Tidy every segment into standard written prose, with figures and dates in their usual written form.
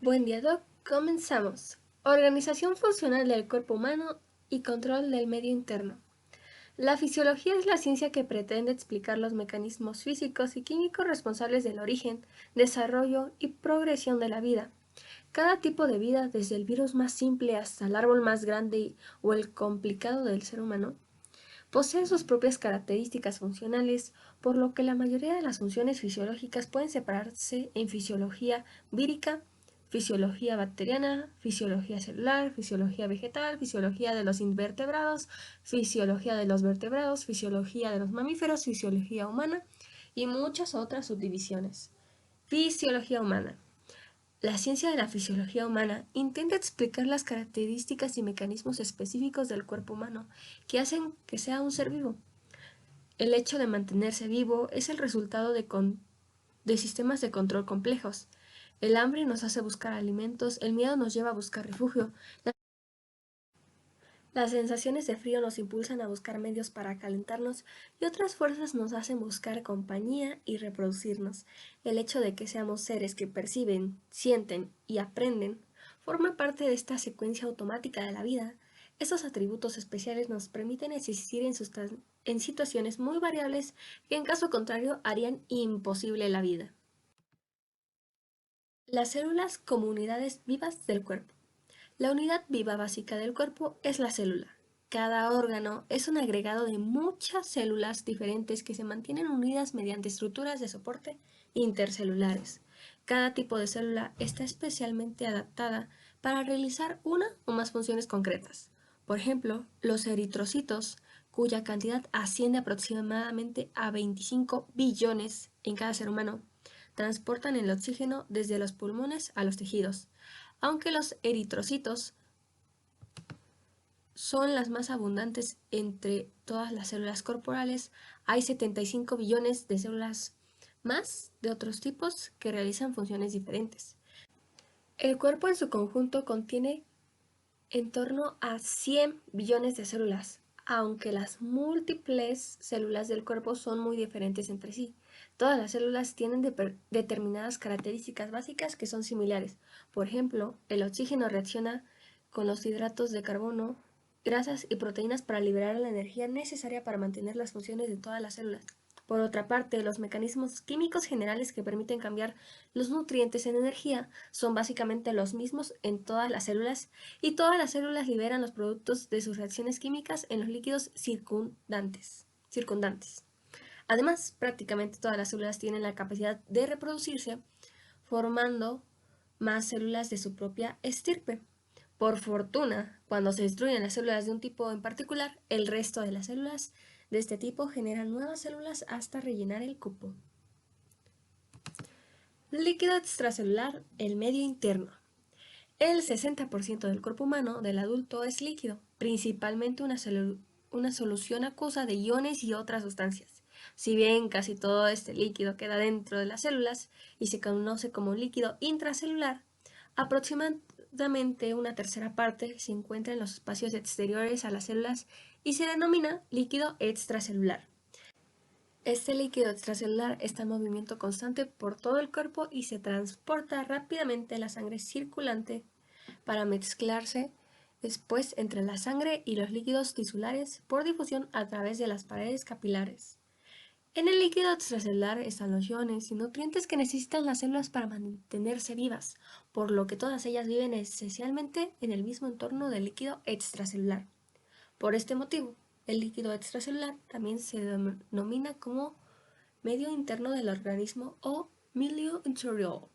Buen día, Doc. Comenzamos. Organización funcional del cuerpo humano y control del medio interno. La fisiología es la ciencia que pretende explicar los mecanismos físicos y químicos responsables del origen, desarrollo y progresión de la vida. Cada tipo de vida, desde el virus más simple hasta el árbol más grande o el complicado del ser humano, posee sus propias características funcionales, por lo que la mayoría de las funciones fisiológicas pueden separarse en fisiología vírica, fisiología bacteriana, fisiología celular, fisiología vegetal, fisiología de los invertebrados, fisiología de los vertebrados, fisiología de los mamíferos, fisiología humana y muchas otras subdivisiones. Fisiología humana. La ciencia de la fisiología humana intenta explicar las características y mecanismos específicos del cuerpo humano que hacen que sea un ser vivo. El hecho de mantenerse vivo es el resultado de sistemas de control complejos. El hambre nos hace buscar alimentos, el miedo nos lleva a buscar refugio, las sensaciones de frío nos impulsan a buscar medios para calentarnos y otras fuerzas nos hacen buscar compañía y reproducirnos. El hecho de que seamos seres que perciben, sienten y aprenden forma parte de esta secuencia automática de la vida. Estos atributos especiales nos permiten existir en situaciones muy variables que en caso contrario harían imposible la vida. Las células como unidades vivas del cuerpo. La unidad viva básica del cuerpo es la célula. Cada órgano es un agregado de muchas células diferentes que se mantienen unidas mediante estructuras de soporte intercelulares. Cada tipo de célula está especialmente adaptada para realizar una o más funciones concretas. Por ejemplo, los eritrocitos, cuya cantidad asciende aproximadamente a 25 billones en cada ser humano, transportan el oxígeno desde los pulmones a los tejidos. Aunque los eritrocitos son las más abundantes entre todas las células corporales, hay 75 billones de células más de otros tipos que realizan funciones diferentes. El cuerpo en su conjunto contiene en torno a 100 billones de células, aunque las múltiples células del cuerpo son muy diferentes entre sí. Todas las células tienen determinadas características básicas que son similares. Por ejemplo, el oxígeno reacciona con los hidratos de carbono, grasas y proteínas para liberar la energía necesaria para mantener las funciones de todas las células. Por otra parte, los mecanismos químicos generales que permiten cambiar los nutrientes en energía son básicamente los mismos en todas las células y todas las células liberan los productos de sus reacciones químicas en los líquidos circundantes. Además, prácticamente todas las células tienen la capacidad de reproducirse, formando más células de su propia estirpe. Por fortuna, cuando se destruyen las células de un tipo en particular, el resto de las células de este tipo generan nuevas células hasta rellenar el cupo. Líquido extracelular, el medio interno. El 60% del cuerpo humano del adulto es líquido, principalmente una solución acuosa de iones y otras sustancias. Si bien casi todo este líquido queda dentro de las células y se conoce como líquido intracelular, aproximadamente una tercera parte se encuentra en los espacios exteriores a las células y se denomina líquido extracelular. Este líquido extracelular está en movimiento constante por todo el cuerpo y se transporta rápidamente en la sangre circulante para mezclarse después entre la sangre y los líquidos tisulares por difusión a través de las paredes capilares. En el líquido extracelular están los iones y nutrientes que necesitan las células para mantenerse vivas, por lo que todas ellas viven esencialmente en el mismo entorno del líquido extracelular. Por este motivo, el líquido extracelular también se denomina como medio interno del organismo o milieu intérieur,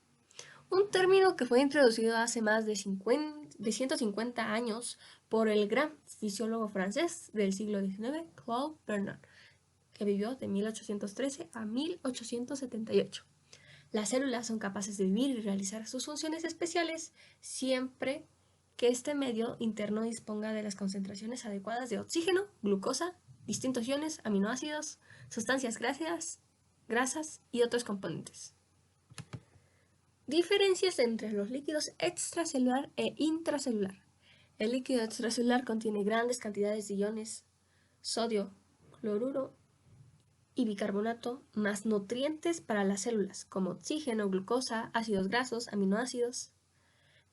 un término que fue introducido hace más de 150 años por el gran fisiólogo francés del siglo XIX, Claude Bernard, que vivió de 1813 a 1878. Las células son capaces de vivir y realizar sus funciones especiales siempre que este medio interno disponga de las concentraciones adecuadas de oxígeno, glucosa, distintos iones, aminoácidos, sustancias grasas y otros componentes. Diferencias entre los líquidos extracelular e intracelular. El líquido extracelular contiene grandes cantidades de iones, sodio, cloruro y bicarbonato, más nutrientes para las células, como oxígeno, glucosa, ácidos grasos, aminoácidos.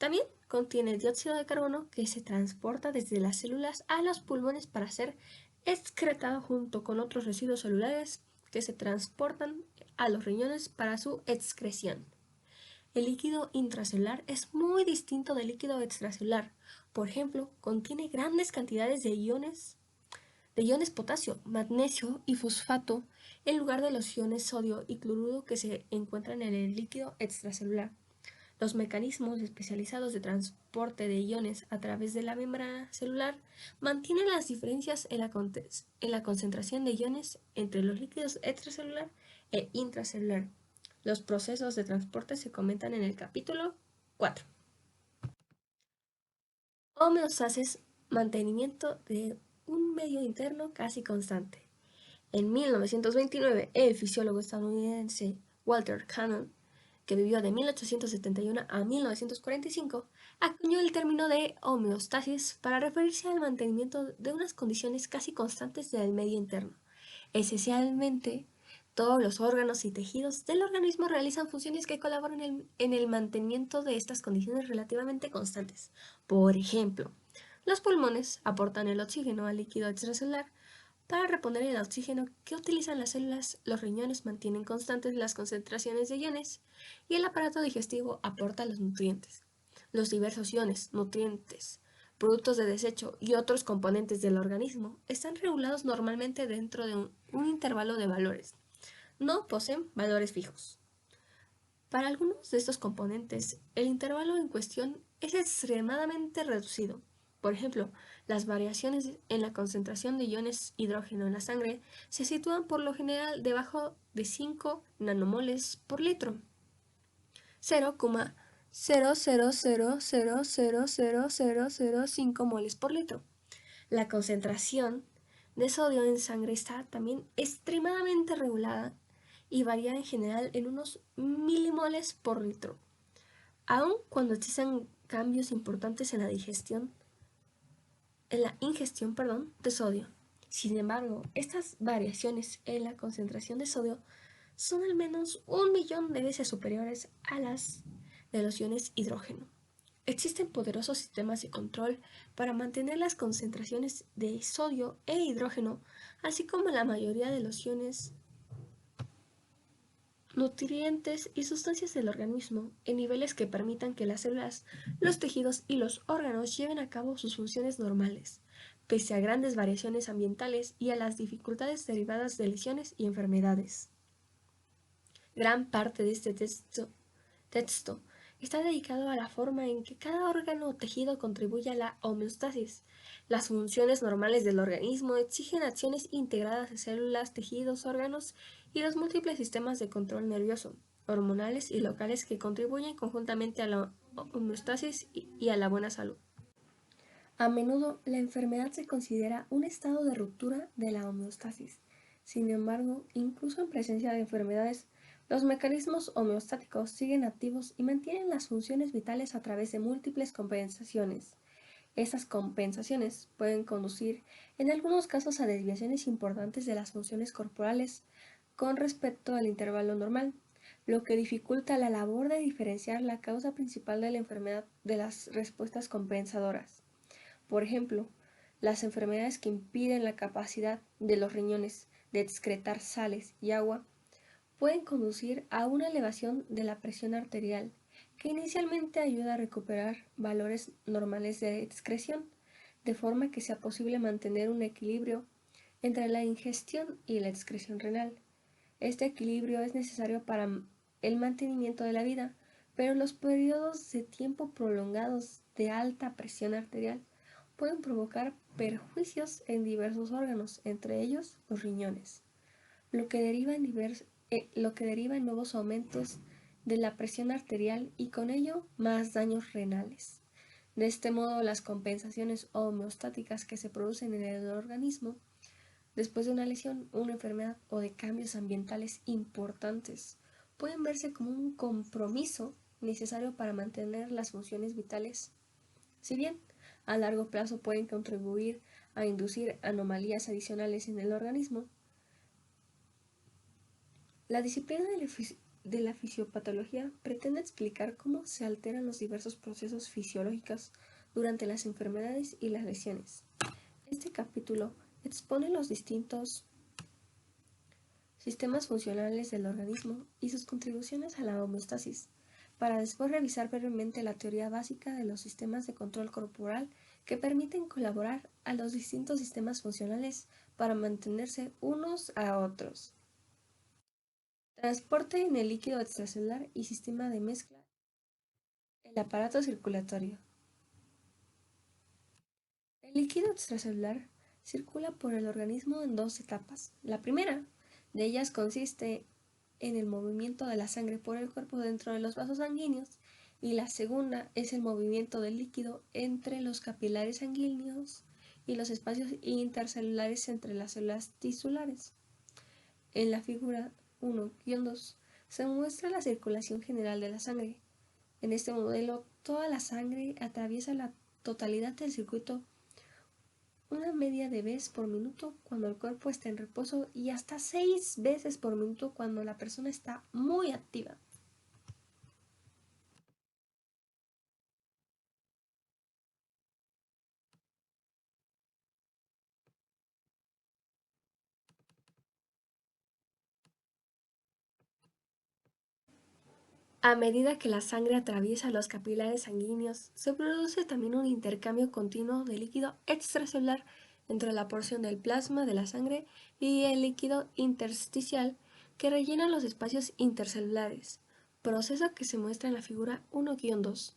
También contiene dióxido de carbono que se transporta desde las células a los pulmones para ser excretado junto con otros residuos celulares que se transportan a los riñones para su excreción. El líquido intracelular es muy distinto del líquido extracelular. Por ejemplo, contiene grandes cantidades de iones potasio, magnesio y fosfato en lugar de los iones sodio y cloruro que se encuentran en el líquido extracelular. Los mecanismos especializados de transporte de iones a través de la membrana celular mantienen las diferencias en la concentración de iones entre los líquidos extracelular e intracelular. Los procesos de transporte se comentan en el capítulo 4. Homeostasis, mantenimiento de un medio interno casi constante. En 1929, el fisiólogo estadounidense Walter Cannon, que vivió de 1871 a 1945, acuñó el término de homeostasis para referirse al mantenimiento de unas condiciones casi constantes del medio interno. Esencialmente, todos los órganos y tejidos del organismo realizan funciones que colaboran en el mantenimiento de estas condiciones relativamente constantes. Por ejemplo, los pulmones aportan el oxígeno al líquido extracelular para reponer el oxígeno que utilizan las células. Los riñones mantienen constantes las concentraciones de iones y el aparato digestivo aporta los nutrientes. Los diversos iones, nutrientes, productos de desecho y otros componentes del organismo están regulados normalmente dentro de un intervalo de valores. No poseen valores fijos. Para algunos de estos componentes, el intervalo en cuestión es extremadamente reducido. Por ejemplo, las variaciones en la concentración de iones hidrógeno en la sangre se sitúan por lo general debajo de 5 nanomoles por litro, 0,000000005 moles por litro. La concentración de sodio en sangre está también extremadamente regulada y varía en general en unos milimoles por litro. Aun cuando existan cambios importantes en la ingestión de sodio. Sin embargo, estas variaciones en la concentración de sodio son al menos 1.000.000 de veces superiores a las de los iones hidrógeno. Existen poderosos sistemas de control para mantener las concentraciones de sodio e hidrógeno, así como la mayoría de los iones, nutrientes y sustancias del organismo en niveles que permitan que las células, los tejidos y los órganos lleven a cabo sus funciones normales, pese a grandes variaciones ambientales y a las dificultades derivadas de lesiones y enfermedades. Gran parte de este texto está dedicado a la forma en que cada órgano o tejido contribuye a la homeostasis. Las funciones normales del organismo exigen acciones integradas de células, tejidos, órganos y los múltiples sistemas de control nervioso, hormonales y locales que contribuyen conjuntamente a la homeostasis y a la buena salud. A menudo, la enfermedad se considera un estado de ruptura de la homeostasis. Sin embargo, incluso en presencia de enfermedades, los mecanismos homeostáticos siguen activos y mantienen las funciones vitales a través de múltiples compensaciones. Estas compensaciones pueden conducir, en algunos casos, a desviaciones importantes de las funciones corporales con respecto al intervalo normal, lo que dificulta la labor de diferenciar la causa principal de la enfermedad de las respuestas compensadoras. Por ejemplo, las enfermedades que impiden la capacidad de los riñones de excretar sales y agua pueden conducir a una elevación de la presión arterial, que inicialmente ayuda a recuperar valores normales de excreción, de forma que sea posible mantener un equilibrio entre la ingestión y la excreción renal. Este equilibrio es necesario para el mantenimiento de la vida, pero los periodos de tiempo prolongados de alta presión arterial pueden provocar perjuicios en diversos órganos, entre ellos los riñones, lo que deriva en nuevos aumentos de la presión arterial y con ello más daños renales. De este modo, las compensaciones homeostáticas que se producen en el organismo después de una lesión, una enfermedad o de cambios ambientales importantes pueden verse como un compromiso necesario para mantener las funciones vitales. Si bien a largo plazo pueden contribuir a inducir anomalías adicionales en el organismo, la disciplina de la fisiopatología pretende explicar cómo se alteran los diversos procesos fisiológicos durante las enfermedades y las lesiones. Este capítulo expone los distintos sistemas funcionales del organismo y sus contribuciones a la homeostasis, para después revisar brevemente la teoría básica de los sistemas de control corporal que permiten colaborar a los distintos sistemas funcionales para mantenerse unos a otros. Transporte en el líquido extracelular y sistema de mezcla. El aparato circulatorio. El líquido extracelular circula por el organismo en dos etapas. La primera de ellas consiste en el movimiento de la sangre por el cuerpo dentro de los vasos sanguíneos y la segunda es el movimiento del líquido entre los capilares sanguíneos y los espacios intercelulares entre las células tisulares. En la figura 1-2 se muestra la circulación general de la sangre. En este modelo, toda la sangre atraviesa la totalidad del circuito una media de vez por minuto cuando el cuerpo está en reposo y hasta 6 veces por minuto cuando la persona está muy activa. A medida que la sangre atraviesa los capilares sanguíneos, se produce también un intercambio continuo de líquido extracelular entre la porción del plasma de la sangre y el líquido intersticial que rellena los espacios intercelulares, proceso que se muestra en la figura 1-2.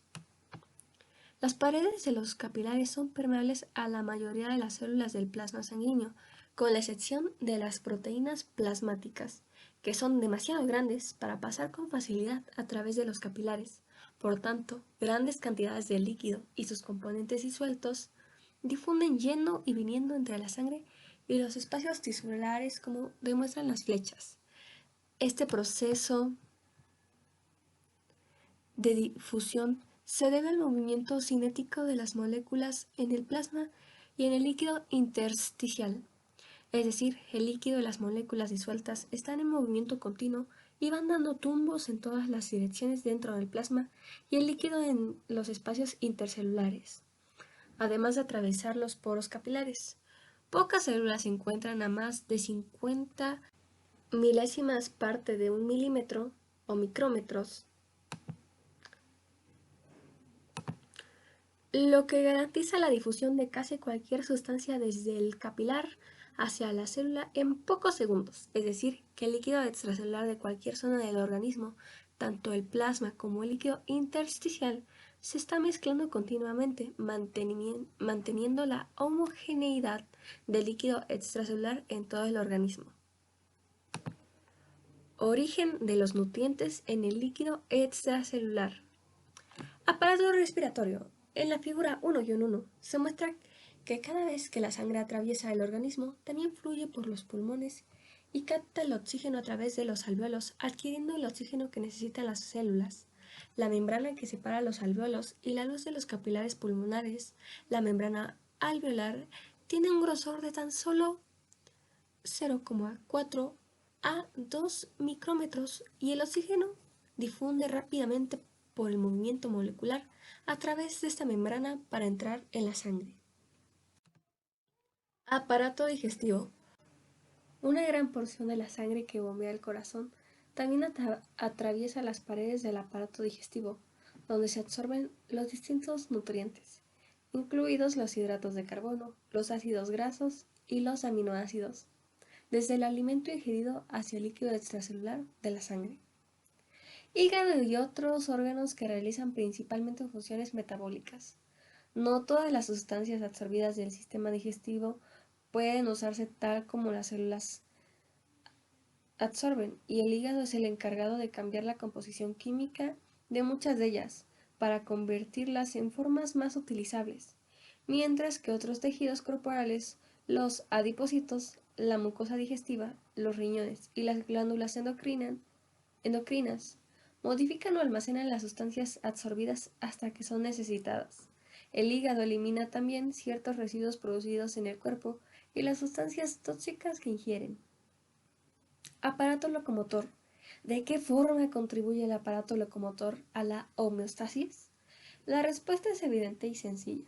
Las paredes de los capilares son permeables a la mayoría de las células del plasma sanguíneo, con la excepción de las proteínas plasmáticas, que son demasiado grandes para pasar con facilidad a través de los capilares. Por tanto, grandes cantidades de líquido y sus componentes disueltos difunden yendo y viniendo entre la sangre y los espacios tisulares, como demuestran las flechas. Este proceso de difusión se debe al movimiento cinético de las moléculas en el plasma y en el líquido intersticial, es decir, el líquido y las moléculas disueltas están en movimiento continuo y van dando tumbos en todas las direcciones dentro del plasma y el líquido en los espacios intercelulares, además de atravesar los poros capilares. Pocas células se encuentran a más de 50 milésimas parte de un milímetro o micrómetros, lo que garantiza la difusión de casi cualquier sustancia desde el capilar hacia la célula en pocos segundos, es decir, que el líquido extracelular de cualquier zona del organismo, tanto el plasma como el líquido intersticial, se está mezclando continuamente, manteniendo la homogeneidad del líquido extracelular en todo el organismo. Origen de los nutrientes en el líquido extracelular. Aparato respiratorio. En la figura 1-1 se muestra que cada vez que la sangre atraviesa el organismo, también fluye por los pulmones y capta el oxígeno a través de los alvéolos, adquiriendo el oxígeno que necesitan las células. La membrana que separa los alvéolos y la luz de los capilares pulmonares, la membrana alveolar, tiene un grosor de tan solo 0,4 a 2 micrómetros y el oxígeno difunde rápidamente por el movimiento molecular a través de esta membrana para entrar en la sangre. Aparato digestivo. Una gran porción de la sangre que bombea el corazón también atraviesa las paredes del aparato digestivo, donde se absorben los distintos nutrientes, incluidos los hidratos de carbono, los ácidos grasos y los aminoácidos, desde el alimento ingerido hacia el líquido extracelular de la sangre. Hígado y otros órganos que realizan principalmente funciones metabólicas. No todas las sustancias absorbidas del sistema digestivo pueden usarse tal como las células absorben, y el hígado es el encargado de cambiar la composición química de muchas de ellas para convertirlas en formas más utilizables, mientras que otros tejidos corporales, los adipocitos, la mucosa digestiva, los riñones y las glándulas endocrinas, modifican o almacenan las sustancias absorbidas hasta que son necesitadas. El hígado elimina también ciertos residuos producidos en el cuerpo y las sustancias tóxicas que ingieren. Aparato locomotor. ¿De qué forma contribuye el aparato locomotor a la homeostasis? La respuesta es evidente y sencilla.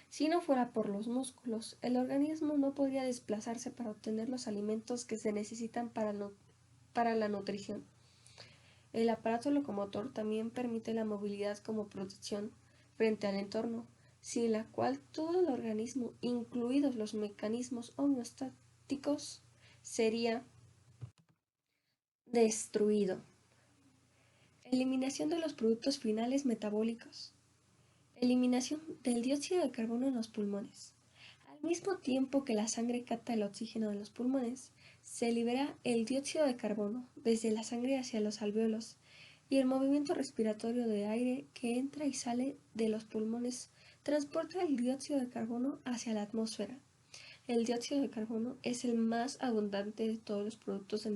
Si no fuera por los músculos, el organismo no podría desplazarse para obtener los alimentos que se necesitan para la nutrición. El aparato locomotor también permite la movilidad como protección frente al entorno, sin la cual todo el organismo, incluidos los mecanismos homeostáticos, sería destruido. Eliminación de los productos finales metabólicos. Eliminación del dióxido de carbono en los pulmones. Al mismo tiempo que la sangre capta el oxígeno de los pulmones, se libera el dióxido de carbono desde la sangre hacia los alvéolos y el movimiento respiratorio de aire que entra y sale de los pulmones transporta el dióxido de carbono hacia la atmósfera. El dióxido de carbono es el más abundante de todos los productos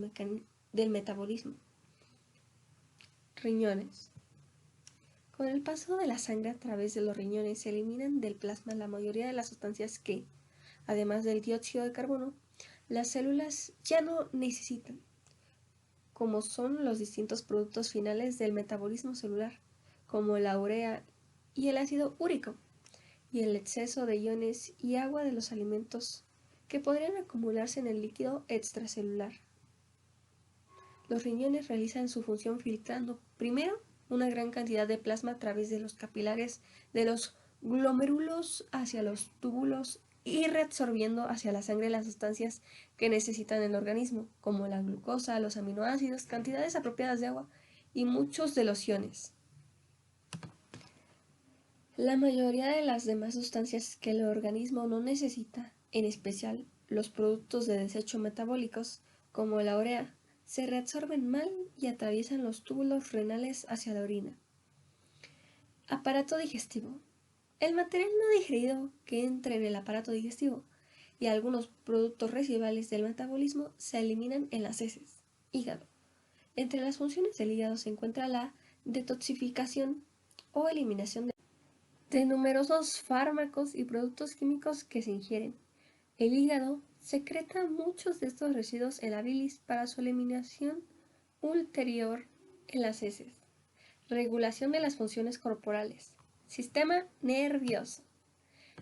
del metabolismo. Riñones. Con el paso de la sangre a través de los riñones se eliminan del plasma la mayoría de las sustancias que, además del dióxido de carbono, las células ya no necesitan, como son los distintos productos finales del metabolismo celular, como la urea y el ácido úrico, y el exceso de iones y agua de los alimentos que podrían acumularse en el líquido extracelular. Los riñones realizan su función filtrando, primero, una gran cantidad de plasma a través de los capilares de los glomérulos hacia los túbulos y reabsorbiendo hacia la sangre las sustancias que necesitan el organismo, como la glucosa, los aminoácidos, cantidades apropiadas de agua y muchos de los iones. La mayoría de las demás sustancias que el organismo no necesita, en especial los productos de desecho metabólicos, como la urea, se reabsorben mal y atraviesan los túbulos renales hacia la orina. Aparato digestivo. El material no digerido que entra en el aparato digestivo y algunos productos residuales del metabolismo se eliminan en las heces. Hígado. Entre las funciones del hígado se encuentra la detoxificación o eliminación de numerosos fármacos y productos químicos que se ingieren. El hígado secreta muchos de estos residuos en la bilis para su eliminación ulterior en las heces. Regulación de las funciones corporales. Sistema nervioso.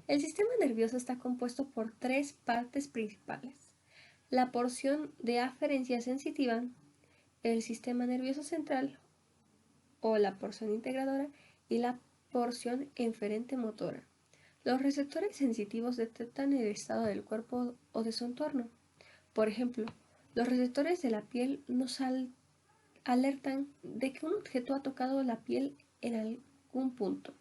El sistema nervioso está compuesto por tres partes principales: la porción de aferencia sensitiva, el sistema nervioso central o la porción integradora y la porción eferente motora. Los receptores sensitivos detectan el estado del cuerpo o de su entorno. Por ejemplo, los receptores de la piel nos alertan de que un objeto ha tocado la piel en algún punto.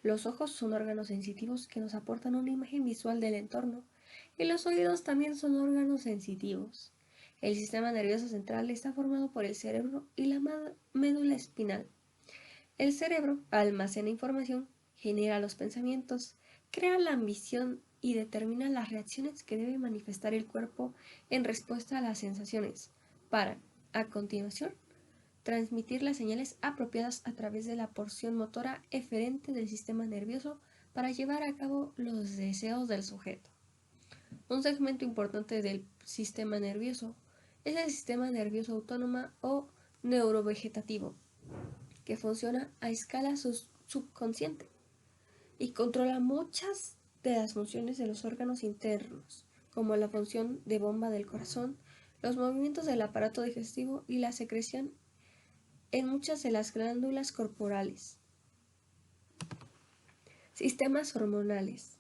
Los ojos son órganos sensitivos que nos aportan una imagen visual del entorno, y los oídos también son órganos sensitivos. El sistema nervioso central está formado por el cerebro y la médula espinal. El cerebro almacena información, genera los pensamientos, crea la ambición y determina las reacciones que debe manifestar el cuerpo en respuesta a las sensaciones, para, a continuación, transmitir las señales apropiadas a través de la porción motora eferente del sistema nervioso para llevar a cabo los deseos del sujeto. Un segmento importante del sistema nervioso es el sistema nervioso autónomo o neurovegetativo, que funciona a escala subconsciente y controla muchas de las funciones de los órganos internos, como la función de bomba del corazón, los movimientos del aparato digestivo y la secreción en muchas de las glándulas corporales. Sistemas hormonales.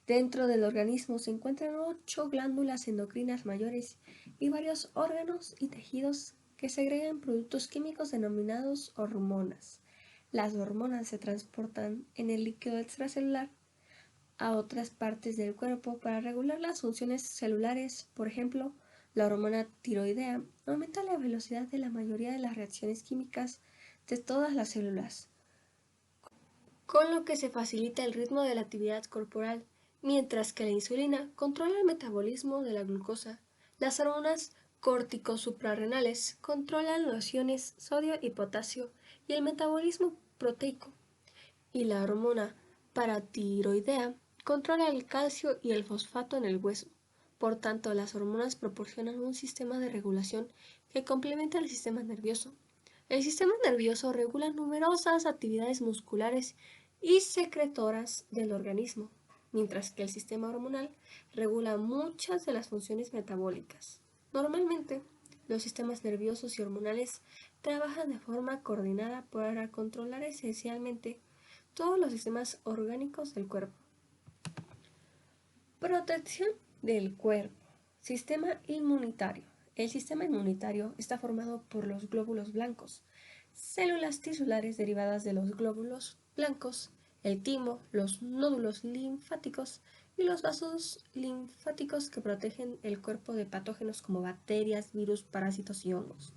Dentro del organismo se encuentran 8 glándulas endocrinas mayores y varios órganos y tejidos que segregan productos químicos denominados hormonas. Las hormonas se transportan en el líquido extracelular a otras partes del cuerpo para regular las funciones celulares. Por ejemplo, la hormona tiroidea aumenta la velocidad de la mayoría de las reacciones químicas de todas las células, con lo que se facilita el ritmo de la actividad corporal, mientras que la insulina controla el metabolismo de la glucosa. Las hormonas corticosuprarrenales controlan los iones sodio y potasio y el metabolismo proteico, y la hormona paratiroidea controla el calcio y el fosfato en el hueso. Por tanto, las hormonas proporcionan un sistema de regulación que complementa al sistema nervioso. El sistema nervioso regula numerosas actividades musculares y secretoras del organismo, mientras que el sistema hormonal regula muchas de las funciones metabólicas. Normalmente, los sistemas nerviosos y hormonales trabajan de forma coordinada para controlar esencialmente todos los sistemas orgánicos del cuerpo. Protección del cuerpo. Sistema inmunitario. El sistema inmunitario está formado por los glóbulos blancos, células tisulares derivadas de los glóbulos blancos, el timo, los nódulos linfáticos y los vasos linfáticos que protegen el cuerpo de patógenos como bacterias, virus, parásitos y hongos.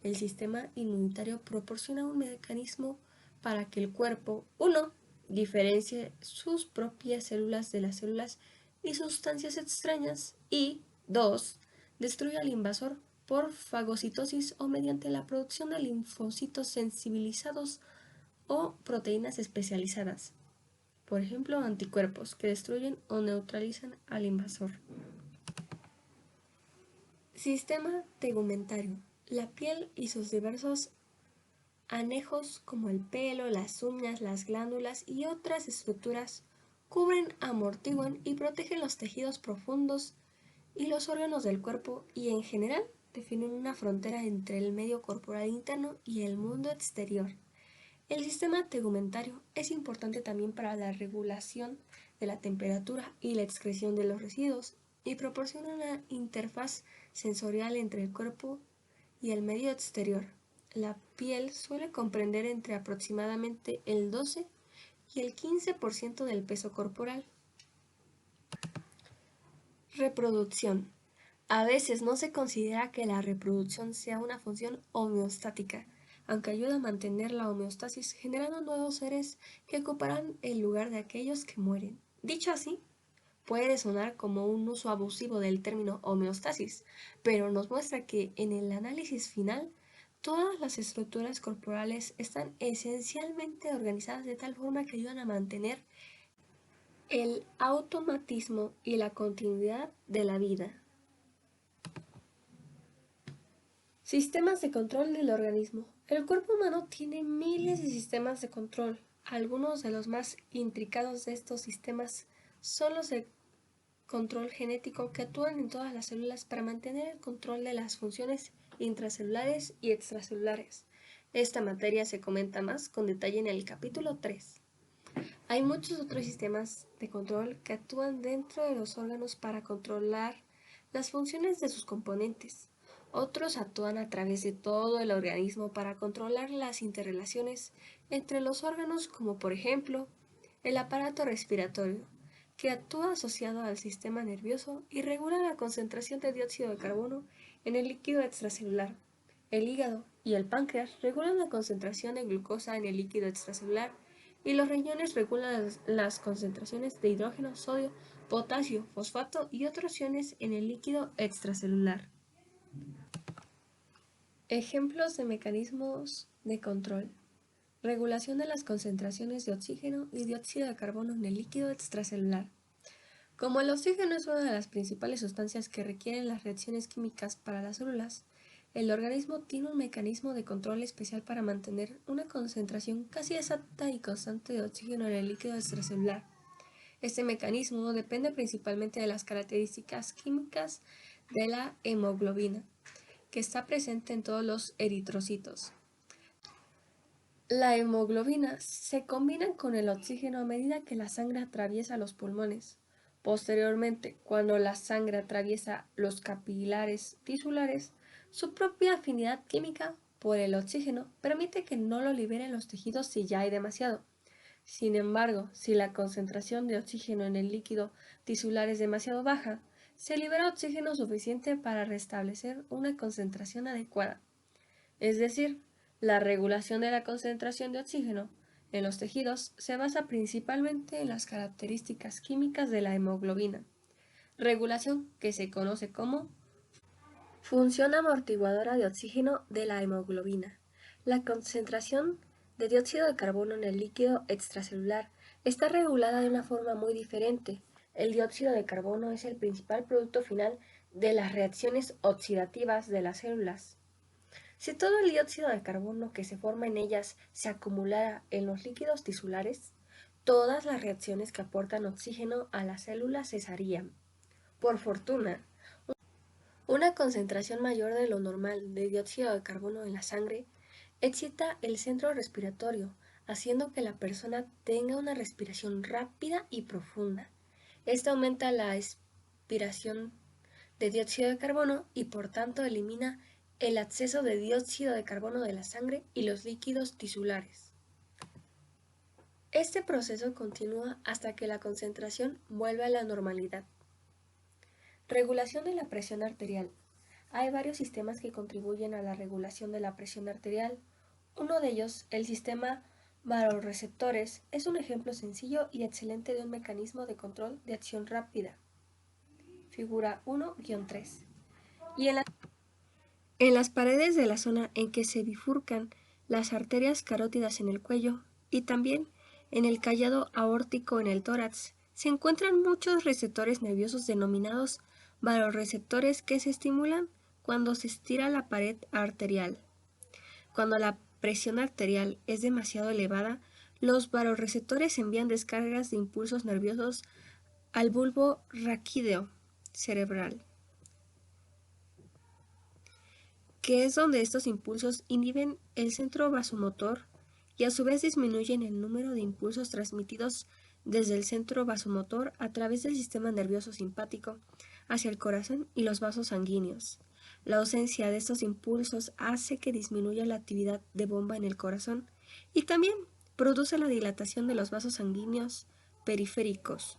El sistema inmunitario proporciona un mecanismo para que el cuerpo, 1. Diferencie sus propias células de las células y sustancias extrañas y 2. Destruya al invasor por fagocitosis o mediante la producción de linfocitos sensibilizados o proteínas especializadas, por ejemplo, anticuerpos que destruyen o neutralizan al invasor. Sistema tegumentario. La piel y sus diversos anejos como el pelo, las uñas, las glándulas y otras estructuras cubren, amortiguan y protegen los tejidos profundos y los órganos del cuerpo y en general definen una frontera entre el medio corporal interno y el mundo exterior. El sistema tegumentario es importante también para la regulación de la temperatura y la excreción de los residuos y proporciona una interfaz sensorial entre el cuerpo y el medio exterior. La piel suele comprender entre aproximadamente el 12 y el 15% del peso corporal. Reproducción. A veces no se considera que la reproducción sea una función homeostática, aunque ayuda a mantener la homeostasis generando nuevos seres que ocuparán el lugar de aquellos que mueren. Dicho así, puede sonar como un uso abusivo del término homeostasis, pero nos muestra que en el análisis final todas las estructuras corporales están esencialmente organizadas de tal forma que ayudan a mantener el automatismo y la continuidad de la vida. Sistemas de control del organismo. El cuerpo humano tiene miles de sistemas de control. Algunos de los más intricados de estos sistemas son los de control genético que actúan en todas las células para mantener el control de las funciones intracelulares y extracelulares. Esta materia se comenta más con detalle en el capítulo 3. Hay muchos otros sistemas de control que actúan dentro de los órganos para controlar las funciones de sus componentes. Otros actúan a través de todo el organismo para controlar las interrelaciones entre los órganos, como por ejemplo el aparato respiratorio, que actúa asociado al sistema nervioso y regula la concentración de dióxido de carbono en el líquido extracelular. El hígado y el páncreas regulan la concentración de glucosa en el líquido extracelular y los riñones regulan las concentraciones de hidrógeno, sodio, potasio, fosfato y otros iones en el líquido extracelular. Ejemplos de mecanismos de control. Regulación de las concentraciones de oxígeno y dióxido de carbono en el líquido extracelular. Como el oxígeno es una de las principales sustancias que requieren las reacciones químicas para las células, el organismo tiene un mecanismo de control especial para mantener una concentración casi exacta y constante de oxígeno en el líquido extracelular. Este mecanismo depende principalmente de las características químicas de la hemoglobina, que está presente en todos los eritrocitos. La hemoglobina se combina con el oxígeno a medida que la sangre atraviesa los pulmones. Posteriormente, cuando la sangre atraviesa los capilares tisulares, su propia afinidad química por el oxígeno permite que no lo liberen los tejidos si ya hay demasiado. Sin embargo, si la concentración de oxígeno en el líquido tisular es demasiado baja, se libera oxígeno suficiente para restablecer una concentración adecuada. Es decir, la regulación de la concentración de oxígeno en los tejidos se basa principalmente en las características químicas de la hemoglobina, regulación que se conoce como función amortiguadora de oxígeno de la hemoglobina. La concentración de dióxido de carbono en el líquido extracelular está regulada de una forma muy diferente, El dióxido de carbono es el principal producto final de las reacciones oxidativas de las células. Si todo el dióxido de carbono que se forma en ellas se acumulara en los líquidos tisulares, todas las reacciones que aportan oxígeno a las células cesarían. Por fortuna, una concentración mayor de lo normal de dióxido de carbono en la sangre excita el centro respiratorio, haciendo que la persona tenga una respiración rápida y profunda. Esto aumenta la expiración de dióxido de carbono y por tanto elimina el exceso de dióxido de carbono de la sangre y los líquidos tisulares. Este proceso continúa hasta que la concentración vuelve a la normalidad. Regulación de la presión arterial. Hay varios sistemas que contribuyen a la regulación de la presión arterial. Uno de ellos, el sistema vasoreceptores, es un ejemplo sencillo y excelente de un mecanismo de control de acción rápida. Figura 1-3. Y en las paredes de la zona en que se bifurcan las arterias carótidas en el cuello y también en el callado aórtico en el tórax, se encuentran muchos receptores nerviosos denominados vasoreceptores que se estimulan cuando se estira la pared arterial. Cuando la presión arterial es demasiado elevada, los vasoreceptores envían descargas de impulsos nerviosos al bulbo raquídeo cerebral, que es donde estos impulsos inhiben el centro vasomotor y a su vez disminuyen el número de impulsos transmitidos desde el centro vasomotor a través del sistema nervioso simpático hacia el corazón y los vasos sanguíneos. La ausencia de estos impulsos hace que disminuya la actividad de bomba en el corazón y también produce la dilatación de los vasos sanguíneos periféricos,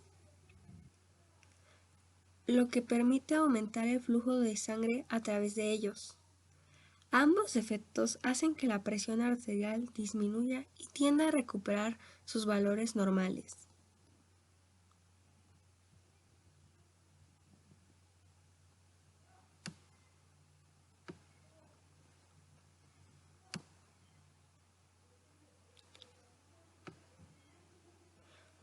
lo que permite aumentar el flujo de sangre a través de ellos. Ambos efectos hacen que la presión arterial disminuya y tienda a recuperar sus valores normales.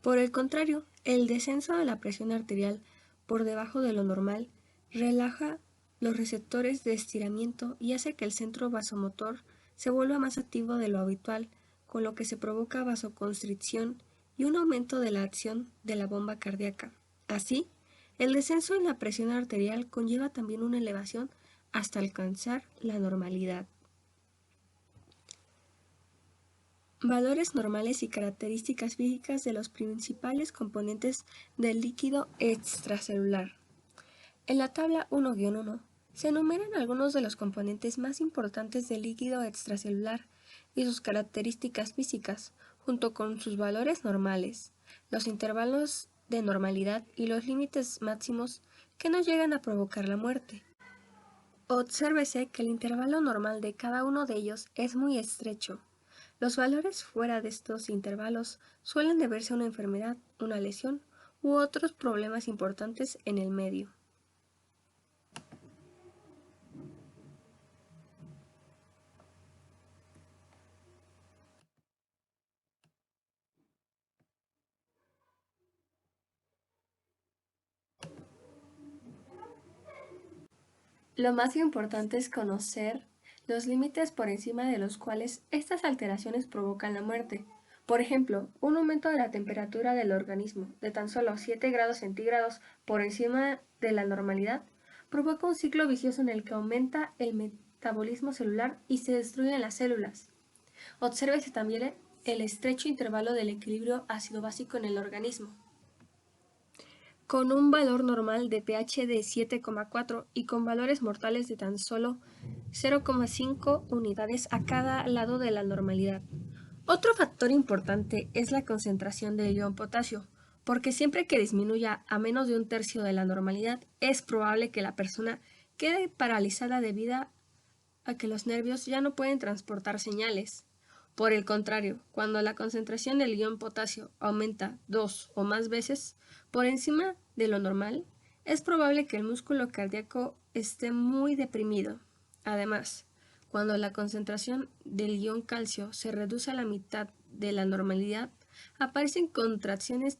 Por el contrario, el descenso de la presión arterial por debajo de lo normal relaja los receptores de estiramiento y hace que el centro vasomotor se vuelva más activo de lo habitual, con lo que se provoca vasoconstricción y un aumento de la acción de la bomba cardíaca. Así, el descenso en la presión arterial conlleva también una elevación hasta alcanzar la normalidad. Valores normales y características físicas de los principales componentes del líquido extracelular. En la tabla 1-1 se enumeran algunos de los componentes más importantes del líquido extracelular y sus características físicas, junto con sus valores normales, los intervalos de normalidad y los límites máximos que no llegan a provocar la muerte. Obsérvese que el intervalo normal de cada uno de ellos es muy estrecho. Los valores fuera de estos intervalos suelen deberse a una enfermedad, una lesión u otros problemas importantes en el medio. Lo más importante es conocer los límites por encima de los cuales estas alteraciones provocan la muerte. Por ejemplo, un aumento de la temperatura del organismo de tan solo 7 grados centígrados por encima de la normalidad provoca un ciclo vicioso en el que aumenta el metabolismo celular y se destruyen las células. Obsérvese también el estrecho intervalo del equilibrio ácido-básico en el organismo. Con un valor normal de pH de 7,4 y con valores mortales de tan solo 0,5 unidades a cada lado de la normalidad. Otro factor importante es la concentración del ion potasio, porque siempre que disminuya a menos de un tercio de la normalidad, es probable que la persona quede paralizada debido a que los nervios ya no pueden transportar señales. Por el contrario, cuando la concentración del ion potasio aumenta 2 o más veces por encima de lo normal, es probable que el músculo cardíaco esté muy deprimido. Además, cuando la concentración del ion calcio se reduce a la mitad de la normalidad, aparecen contracciones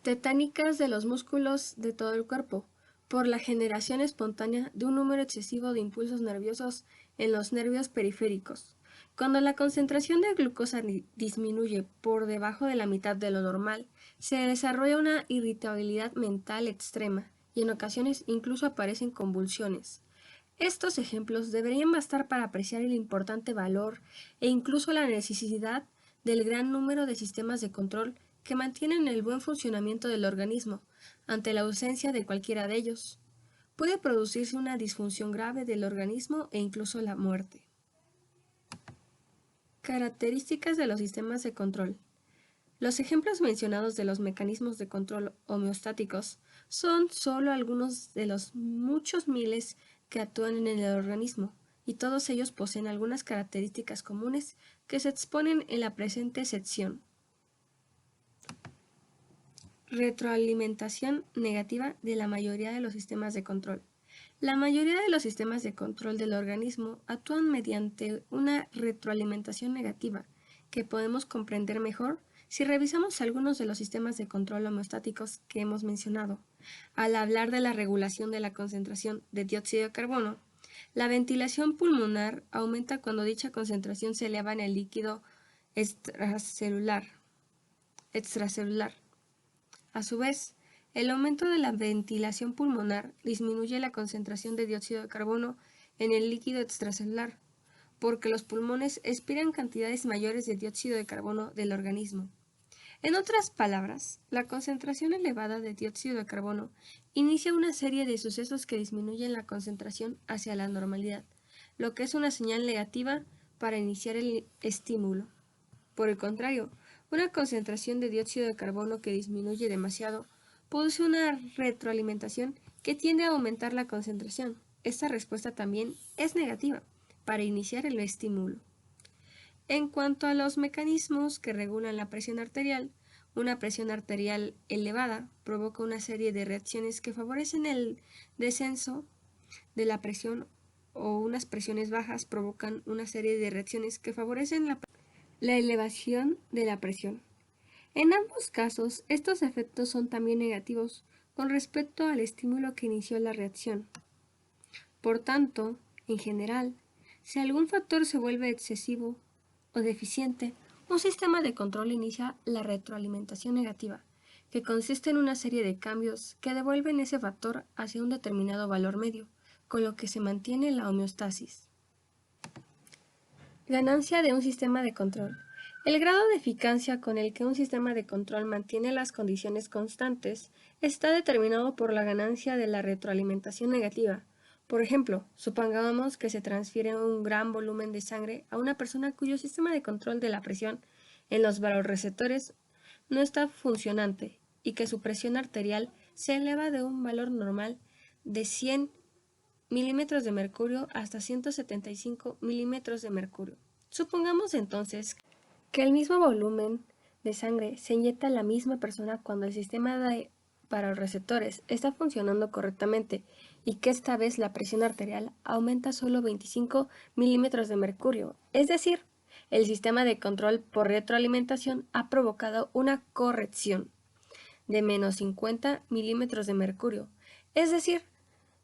Tetánicas de los músculos de todo el cuerpo, por la generación espontánea de un número excesivo de impulsos nerviosos en los nervios periféricos. Cuando la concentración de glucosa disminuye por debajo de la mitad de lo normal, se desarrolla una irritabilidad mental extrema y en ocasiones incluso aparecen convulsiones. Estos ejemplos deberían bastar para apreciar el importante valor e incluso la necesidad del gran número de sistemas de control que mantienen el buen funcionamiento del organismo ante la ausencia de cualquiera de ellos. Puede producirse una disfunción grave del organismo e incluso la muerte. Características de los sistemas de control. Los ejemplos mencionados de los mecanismos de control homeostáticos son solo algunos de los muchos miles que actúan en el organismo, y todos ellos poseen algunas características comunes que se exponen en la presente sección. Retroalimentación negativa de la mayoría de los sistemas de control. La mayoría de los sistemas de control del organismo actúan mediante una retroalimentación negativa, que podemos comprender mejor si revisamos algunos de los sistemas de control homeostáticos que hemos mencionado. Al hablar de la regulación de la concentración de dióxido de carbono, la ventilación pulmonar aumenta cuando dicha concentración se eleva en el líquido extracelular. A su vez, el aumento de la ventilación pulmonar disminuye la concentración de dióxido de carbono en el líquido extracelular, porque los pulmones expiran cantidades mayores de dióxido de carbono del organismo. En otras palabras, la concentración elevada de dióxido de carbono inicia una serie de sucesos que disminuyen la concentración hacia la normalidad, lo que es una señal negativa para iniciar el estímulo. Por el contrario, una concentración de dióxido de carbono que disminuye demasiado produce una retroalimentación que tiende a aumentar la concentración. Esta respuesta también es negativa para iniciar el estímulo. En cuanto a los mecanismos que regulan la presión arterial, una presión arterial elevada provoca una serie de reacciones que favorecen el descenso de la presión, o unas presiones bajas provocan una serie de reacciones que favorecen la elevación de la presión. En ambos casos, estos efectos son también negativos con respecto al estímulo que inició la reacción. Por tanto, en general, si algún factor se vuelve excesivo o deficiente, un sistema de control inicia la retroalimentación negativa, que consiste en una serie de cambios que devuelven ese factor hacia un determinado valor medio, con lo que se mantiene la homeostasis. Ganancia de un sistema de control. El grado de eficacia con el que un sistema de control mantiene las condiciones constantes está determinado por la ganancia de la retroalimentación negativa. Por ejemplo, supongamos que se transfiere un gran volumen de sangre a una persona cuyo sistema de control de la presión en los vasoreceptores no está funcionante y que su presión arterial se eleva de un valor normal de 100 milímetros de mercurio hasta 175 milímetros de mercurio. Supongamos entonces que el mismo volumen de sangre se inyecta a la misma persona cuando el sistema de vasoreceptores está funcionando correctamente y que esta vez la presión arterial aumenta solo 25 milímetros de mercurio. Es decir, el sistema de control por retroalimentación ha provocado una corrección de menos 50 milímetros de mercurio. Es decir,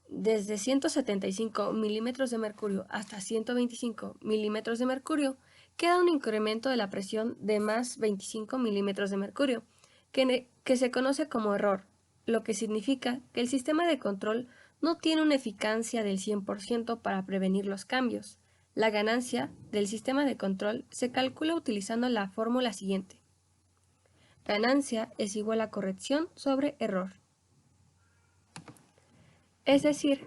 desde 175 milímetros de mercurio hasta 125 milímetros de mercurio, queda un incremento de la presión de más 25 milímetros de mercurio, que se conoce como error, lo que significa que el sistema de control no tiene una eficacia del 100% para prevenir los cambios. La ganancia del sistema de control se calcula utilizando la fórmula siguiente. Ganancia es igual a corrección sobre error. Es decir,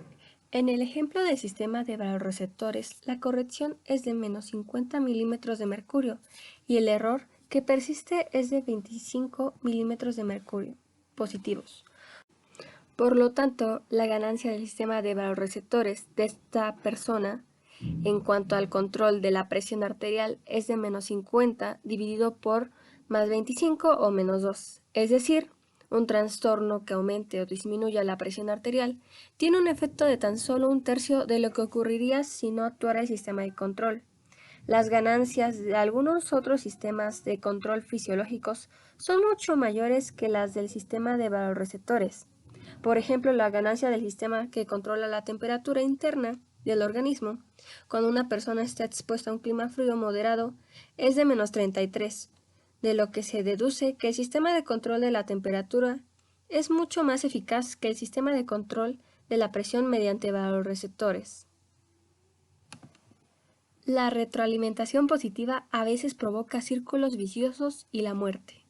en el ejemplo del sistema de vasoreceptores, la corrección es de menos 50 milímetros de mercurio y el error que persiste es de 25 milímetros de mercurio positivos. Por lo tanto, la ganancia del sistema de vasoreceptores de esta persona en cuanto al control de la presión arterial es de menos 50 dividido por más 25 o menos 2, es decir, un trastorno que aumente o disminuya la presión arterial tiene un efecto de tan solo un tercio de lo que ocurriría si no actuara el sistema de control. Las ganancias de algunos otros sistemas de control fisiológicos son mucho mayores que las del sistema de valorreceptores. Por ejemplo, la ganancia del sistema que controla la temperatura interna del organismo cuando una persona está expuesta a un clima frío moderado es de -33, de lo que se deduce que el sistema de control de la temperatura es mucho más eficaz que el sistema de control de la presión mediante valorreceptores. La retroalimentación positiva a veces provoca círculos viciosos y la muerte.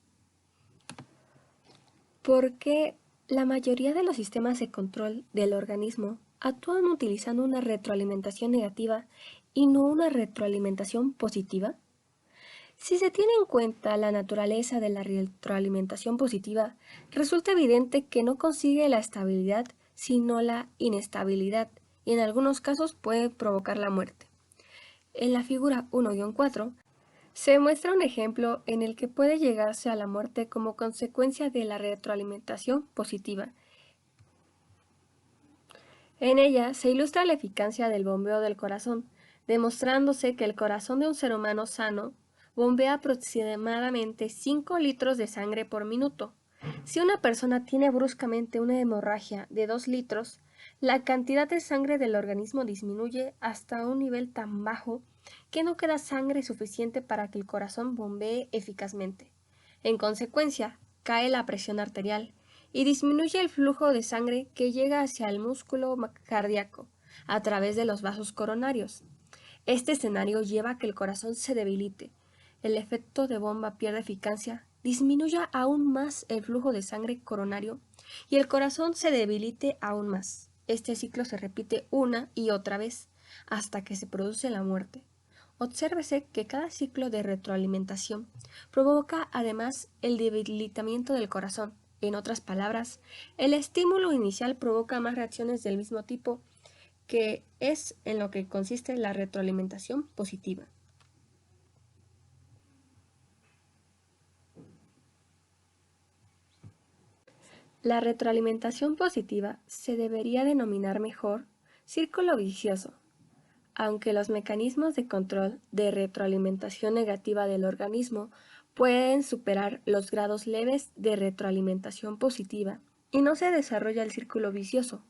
Porque la mayoría de los sistemas de control del organismo actúan utilizando una retroalimentación negativa y no una retroalimentación positiva. Si se tiene en cuenta la naturaleza de la retroalimentación positiva, resulta evidente que no consigue la estabilidad, sino la inestabilidad, y en algunos casos puede provocar la muerte. En la figura 1-4 se muestra un ejemplo en el que puede llegarse a la muerte como consecuencia de la retroalimentación positiva. En ella se ilustra la eficacia del bombeo del corazón, demostrándose que el corazón de un ser humano sano bombea aproximadamente 5 litros de sangre por minuto. Si una persona tiene bruscamente una hemorragia de 2 litros, la cantidad de sangre del organismo disminuye hasta un nivel tan bajo que no queda sangre suficiente para que el corazón bombee eficazmente. En consecuencia, cae la presión arterial y disminuye el flujo de sangre que llega hacia el músculo cardíaco a través de los vasos coronarios. Este escenario lleva a que el corazón se debilite, el efecto de bomba pierde eficacia, disminuya aún más el flujo de sangre coronario y el corazón se debilite aún más. Este ciclo se repite una y otra vez hasta que se produce la muerte. Obsérvese que cada ciclo de retroalimentación provoca además el debilitamiento del corazón. En otras palabras, el estímulo inicial provoca más reacciones del mismo tipo, que es en lo que consiste la retroalimentación positiva. La retroalimentación positiva se debería denominar mejor círculo vicioso, aunque los mecanismos de control de retroalimentación negativa del organismo pueden superar los grados leves de retroalimentación positiva y no se desarrolla el círculo vicioso.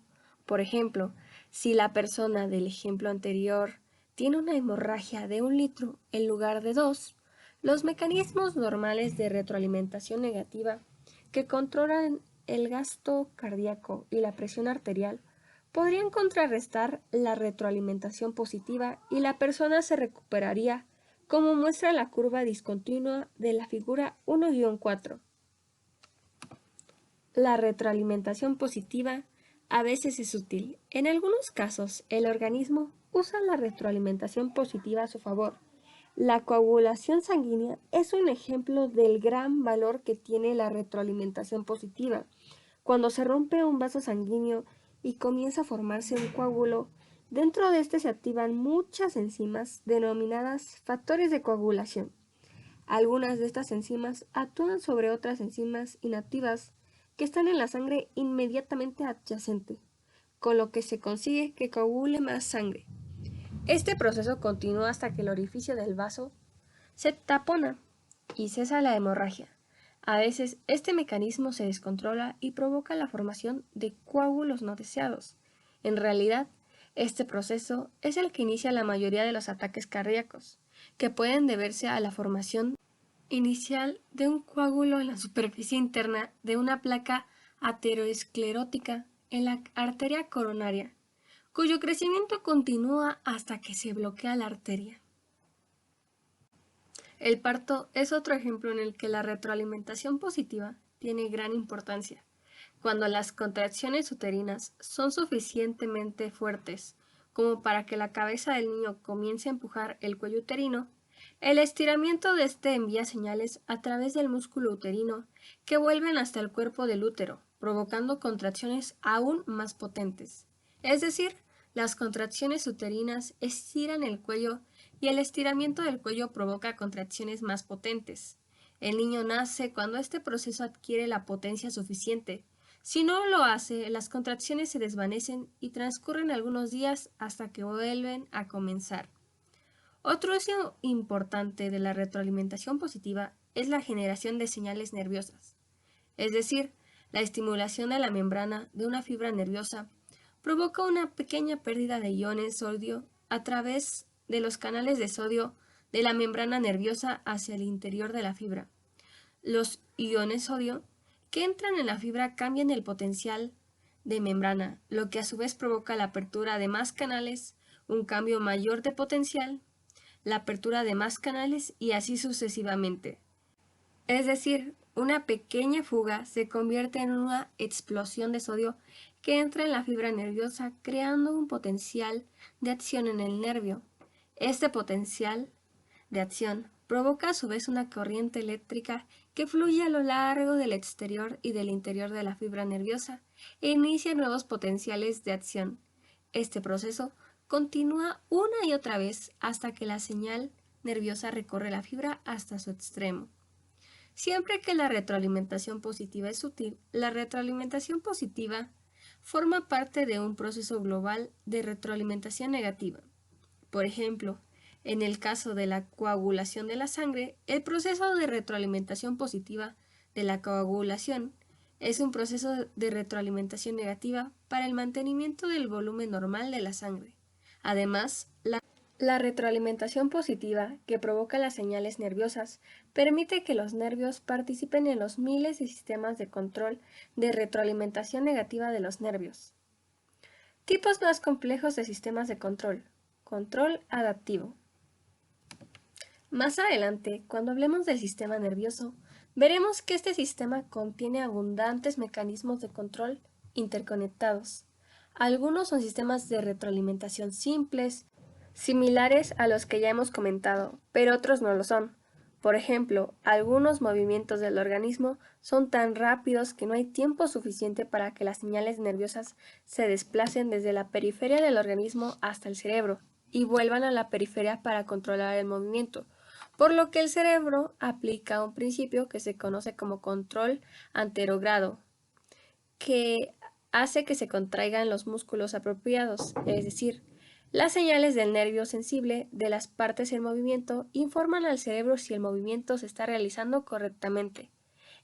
Por ejemplo, si la persona del ejemplo anterior tiene una hemorragia de 1 litro en lugar de 2, los mecanismos normales de retroalimentación negativa que controlan el gasto cardíaco y la presión arterial podrían contrarrestar la retroalimentación positiva y la persona se recuperaría, como muestra la curva discontinua de la figura 1-4. La retroalimentación positiva a veces es útil. En algunos casos, el organismo usa la retroalimentación positiva a su favor. La coagulación sanguínea es un ejemplo del gran valor que tiene la retroalimentación positiva. Cuando se rompe un vaso sanguíneo y comienza a formarse un coágulo, dentro de este se activan muchas enzimas denominadas factores de coagulación. Algunas de estas enzimas actúan sobre otras enzimas inactivas que están en la sangre inmediatamente adyacente, con lo que se consigue que coagule más sangre. Este proceso continúa hasta que el orificio del vaso se tapona y cesa la hemorragia. A veces este mecanismo se descontrola y provoca la formación de coágulos no deseados. En realidad, este proceso es el que inicia la mayoría de los ataques cardíacos, que pueden deberse a la formación inicial de un coágulo en la superficie interna de una placa aterosclerótica en la arteria coronaria, cuyo crecimiento continúa hasta que se bloquea la arteria. El parto es otro ejemplo en el que la retroalimentación positiva tiene gran importancia. Cuando las contracciones uterinas son suficientemente fuertes como para que la cabeza del niño comience a empujar el cuello uterino, el estiramiento de este envía señales a través del músculo uterino que vuelven hasta el cuerpo del útero, provocando contracciones aún más potentes. Es decir, las contracciones uterinas estiran el cuello y el estiramiento del cuello provoca contracciones más potentes. El niño nace cuando este proceso adquiere la potencia suficiente. Si no lo hace, las contracciones se desvanecen y transcurren algunos días hasta que vuelven a comenzar. Otro uso importante de la retroalimentación positiva es la generación de señales nerviosas, es decir, la estimulación de la membrana de una fibra nerviosa provoca una pequeña pérdida de iones sodio a través de los canales de sodio de la membrana nerviosa hacia el interior de la fibra. Los iones sodio que entran en la fibra cambian el potencial de membrana, lo que a su vez provoca la apertura de más canales, un cambio mayor de potencial, la apertura de más canales y así sucesivamente. Es decir, una pequeña fuga se convierte en una explosión de sodio que entra en la fibra nerviosa creando un potencial de acción en el nervio. Este potencial de acción provoca a su vez una corriente eléctrica que fluye a lo largo del exterior y del interior de la fibra nerviosa e inicia nuevos potenciales de acción. Este proceso continúa una y otra vez hasta que la señal nerviosa recorre la fibra hasta su extremo. Siempre que la retroalimentación positiva es útil, la retroalimentación positiva forma parte de un proceso global de retroalimentación negativa. Por ejemplo, en el caso de la coagulación de la sangre, el proceso de retroalimentación positiva de la coagulación es un proceso de retroalimentación negativa para el mantenimiento del volumen normal de la sangre. Además, la retroalimentación positiva que provoca las señales nerviosas permite que los nervios participen en los miles de sistemas de control de retroalimentación negativa de los nervios. Tipos más complejos de sistemas de control. Control adaptivo. Más adelante, cuando hablemos del sistema nervioso, veremos que este sistema contiene abundantes mecanismos de control interconectados. Algunos son sistemas de retroalimentación simples, similares a los que ya hemos comentado, pero otros no lo son. Por ejemplo, algunos movimientos del organismo son tan rápidos que no hay tiempo suficiente para que las señales nerviosas se desplacen desde la periferia del organismo hasta el cerebro y vuelvan a la periferia para controlar el movimiento, por lo que el cerebro aplica un principio que se conoce como control anterogrado, que hace que se contraigan los músculos apropiados, es decir, las señales del nervio sensible de las partes en movimiento informan al cerebro si el movimiento se está realizando correctamente.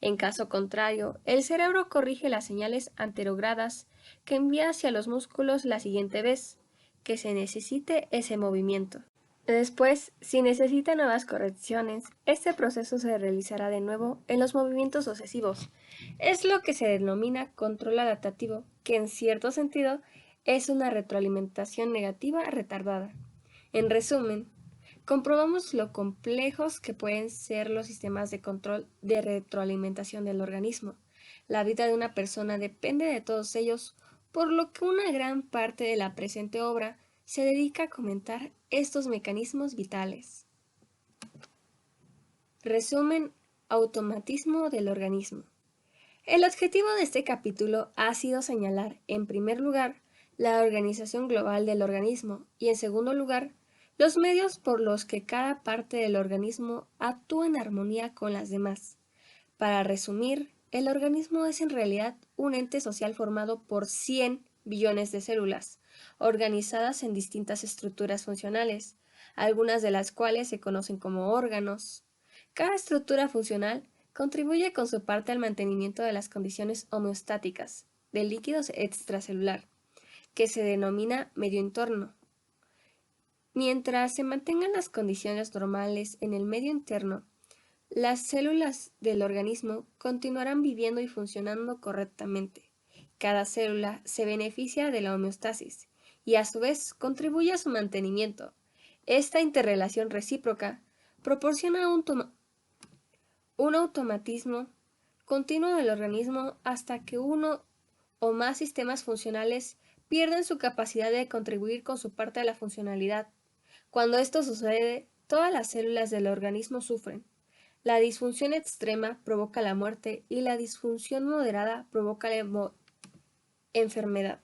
En caso contrario, el cerebro corrige las señales anterogradas que envía hacia los músculos la siguiente vez que se necesite ese movimiento. Después, si necesita nuevas correcciones, este proceso se realizará de nuevo en los movimientos sucesivos. Es lo que se denomina control adaptativo, que en cierto sentido es una retroalimentación negativa retardada. En resumen, comprobamos lo complejos que pueden ser los sistemas de control de retroalimentación del organismo. La vida de una persona depende de todos ellos, por lo que una gran parte de la presente obra se dedica a comentar estos mecanismos vitales. Resumen: automatismo del organismo. El objetivo de este capítulo ha sido señalar, en primer lugar, la organización global del organismo y, en segundo lugar, los medios por los que cada parte del organismo actúa en armonía con las demás. Para resumir, el organismo es en realidad un ente social formado por 100 billones de células, organizadas en distintas estructuras funcionales, algunas de las cuales se conocen como órganos. Cada estructura funcional contribuye con su parte al mantenimiento de las condiciones homeostáticas del líquido extracelular, que se denomina medio entorno. Mientras se mantengan las condiciones normales en el medio interno, las células del organismo continuarán viviendo y funcionando correctamente. Cada célula se beneficia de la homeostasis y a su vez contribuye a su mantenimiento. Esta interrelación recíproca proporciona un automatismo continuo del organismo hasta que uno o más sistemas funcionales pierden su capacidad de contribuir con su parte de la funcionalidad. Cuando esto sucede, todas las células del organismo sufren. La disfunción extrema provoca la muerte y la disfunción moderada provoca la enfermedad.